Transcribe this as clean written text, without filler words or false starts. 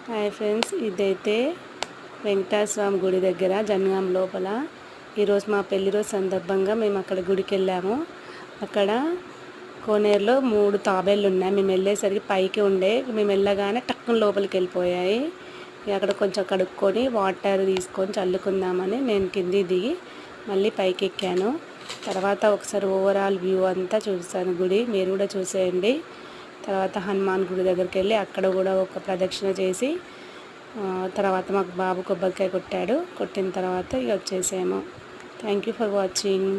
Hi friends, ఇదైతే వెంకటేశ్వర స్వామి గుడి దగ్గర జనగాం లోపల. ఈరోజు మా పెళ్లి రోజు సందర్భంగా మేము అక్కడ గుడికి వెళ్ళాము. అక్కడ కోనేరులో 3 తాబేళ్ళు ఉన్నాయి. మేము వెళ్ళేసరికి పైకి ఉండే, మేము వెళ్ళగానే టక్కున లోపలికి వెళ్ళిపోయాయి. అక్కడ కొంచెం కడుక్కొని వాటర్ తీసుకొని చల్లుకుందామని నేను కిందికి దిగి మళ్ళీ పైకి ఎక్కాను. తర్వాత ఒకసారి ఓవరాల్ వ్యూ అంతా చూసాను గుడి, మీరు కూడా చూసేయండి. తర్వాత హనుమాన్ గుడి దగ్గరికి వెళ్ళి అక్కడ కూడా ఒక ప్రదక్షిణ చేసి తర్వాత మాకు బాబు కొబ్బరికాయ కొట్టాడు. కొట్టిన తర్వాత ఇక వచ్చేసాము. Thank you for watching.